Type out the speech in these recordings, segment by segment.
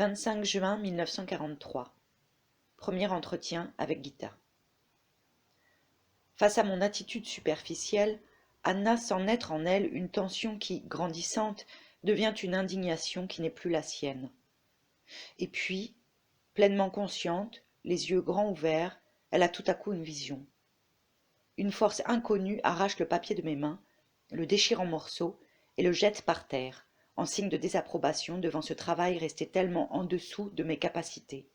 25 juin 1943. Premier entretien avec Gita. Face à mon attitude superficielle, Anna sent naître en elle une tension qui, grandissante, devient une indignation qui n'est plus la sienne. Et puis, pleinement consciente, les yeux grands ouverts, elle a tout à coup une vision. Une force inconnue arrache le papier de mes mains, le déchire en morceaux et le jette par terre, en signe de désapprobation devant ce travail resté tellement en dessous de mes capacités.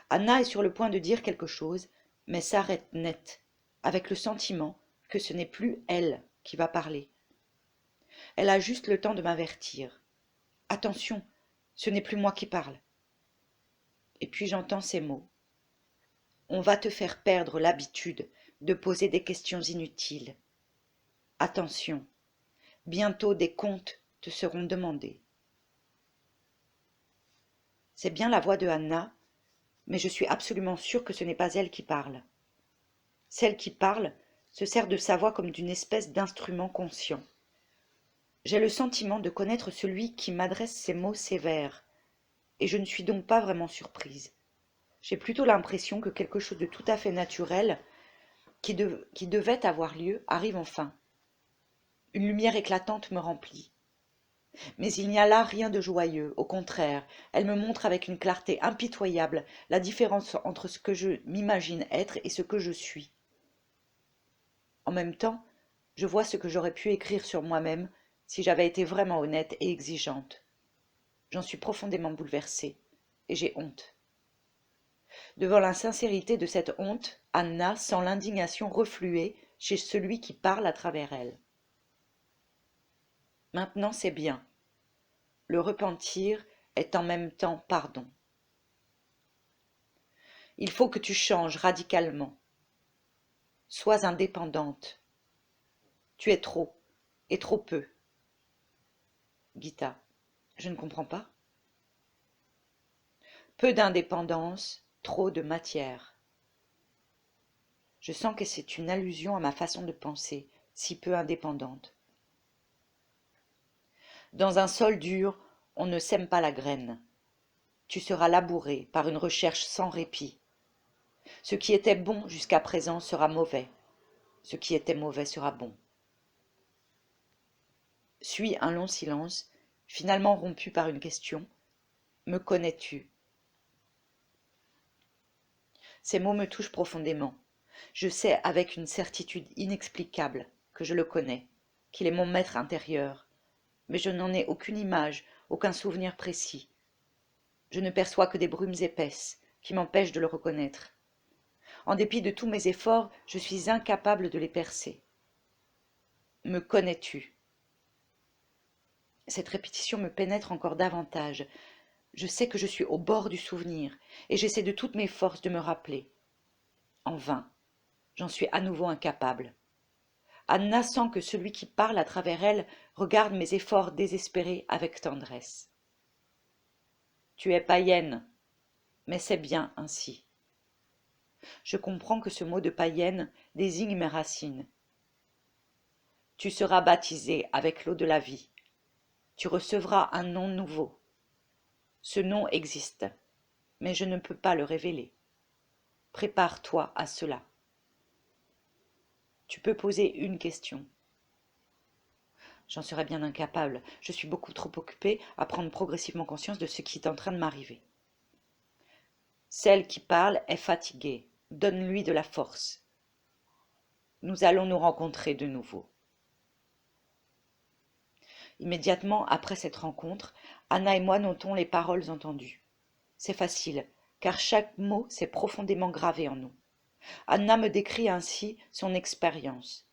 Anna est sur le point de dire quelque chose, mais s'arrête net, avec le sentiment que ce n'est plus elle qui va parler. Elle a juste le temps de m'avertir. « Attention, ce n'est plus moi qui parle. » Et puis j'entends ces mots. « On va te faire perdre l'habitude de poser des questions inutiles. Attention, bientôt des comptes te seront demandés. » C'est bien la voix de Anna, mais je suis absolument sûre que ce n'est pas elle qui parle. Celle qui parle se sert de sa voix comme d'une espèce d'instrument conscient. J'ai le sentiment de connaître celui qui m'adresse ces mots sévères, et je ne suis donc pas vraiment surprise. J'ai plutôt l'impression que quelque chose de tout à fait naturel, qui devait avoir lieu, arrive enfin. Une lumière éclatante me remplit. Mais il n'y a là rien de joyeux, au contraire, elle me montre avec une clarté impitoyable la différence entre ce que je m'imagine être et ce que je suis. En même temps, je vois ce que j'aurais pu écrire sur moi-même si j'avais été vraiment honnête et exigeante. J'en suis profondément bouleversée, et j'ai honte. Devant l'insincérité de cette honte, Anna sent l'indignation refluer chez celui qui parle à travers elle. Maintenant c'est bien. Le repentir est en même temps pardon. Il faut que tu changes radicalement. Sois indépendante. Tu es trop, et trop peu. Gita, je ne comprends pas. Peu d'indépendance, trop de matière. Je sens que c'est une allusion à ma façon de penser, si peu indépendante. Dans un sol dur, on ne sème pas la graine. Tu seras labouré par une recherche sans répit. Ce qui était bon jusqu'à présent sera mauvais. Ce qui était mauvais sera bon. Suit un long silence, finalement rompu par une question. Me connais-tu? Ces mots me touchent profondément. Je sais avec une certitude inexplicable que je le connais, qu'il est mon maître intérieur, mais je n'en ai aucune image, aucun souvenir précis. Je ne perçois que des brumes épaisses qui m'empêchent de le reconnaître. En dépit de tous mes efforts, je suis incapable de les percer. Me connais-tu? Cette répétition me pénètre encore davantage. Je sais que je suis au bord du souvenir, et j'essaie de toutes mes forces de me rappeler. En vain, j'en suis à nouveau incapable. Anna sent que celui qui parle à travers elle regarde mes efforts désespérés avec tendresse. Tu es païenne, mais c'est bien ainsi. Je comprends que ce mot de païenne désigne mes racines. Tu seras baptisée avec l'eau de la vie. Tu recevras un nom nouveau. Ce nom existe, mais je ne peux pas le révéler. Prépare-toi à cela. Tu peux poser une question. J'en serais bien incapable. Je suis beaucoup trop occupée à prendre progressivement conscience de ce qui est en train de m'arriver. Celle qui parle est fatiguée. Donne-lui de la force. Nous allons nous rencontrer de nouveau. Immédiatement après cette rencontre, Anna et moi notons les paroles entendues. C'est facile, car chaque mot s'est profondément gravé en nous. Anna me décrit ainsi son expérience.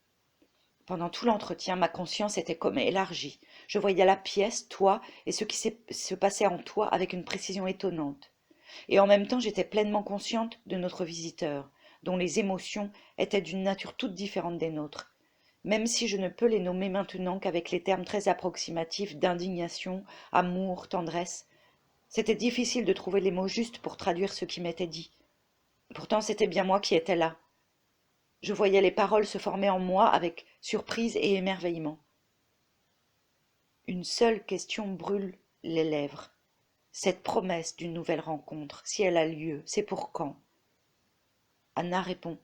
Pendant tout l'entretien, ma conscience était comme élargie. Je voyais la pièce, toi, et ce qui se passait en toi avec une précision étonnante. Et en même temps, j'étais pleinement consciente de notre visiteur, dont les émotions étaient d'une nature toute différente des nôtres, même si je ne peux les nommer maintenant qu'avec les termes très approximatifs d'indignation, amour, tendresse. C'était difficile de trouver les mots justes pour traduire ce qui m'était dit. Pourtant, c'était bien moi qui étais là. Je voyais les paroles se former en moi avec surprise et émerveillement. Une seule question brûle les lèvres. Cette promesse d'une nouvelle rencontre, si elle a lieu, c'est pour quand? Anna répond: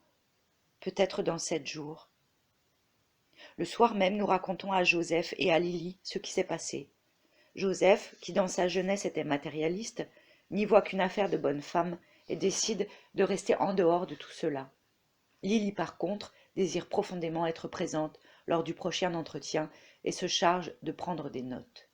peut-être dans 7 jours. Le soir même, nous racontons à Joseph et à Lily ce qui s'est passé. Joseph, qui dans sa jeunesse était matérialiste, n'y voit qu'une affaire de bonne femme et décide de rester en dehors de tout cela. Lily, par contre, désire profondément être présente lors du prochain entretien et se charge de prendre des notes.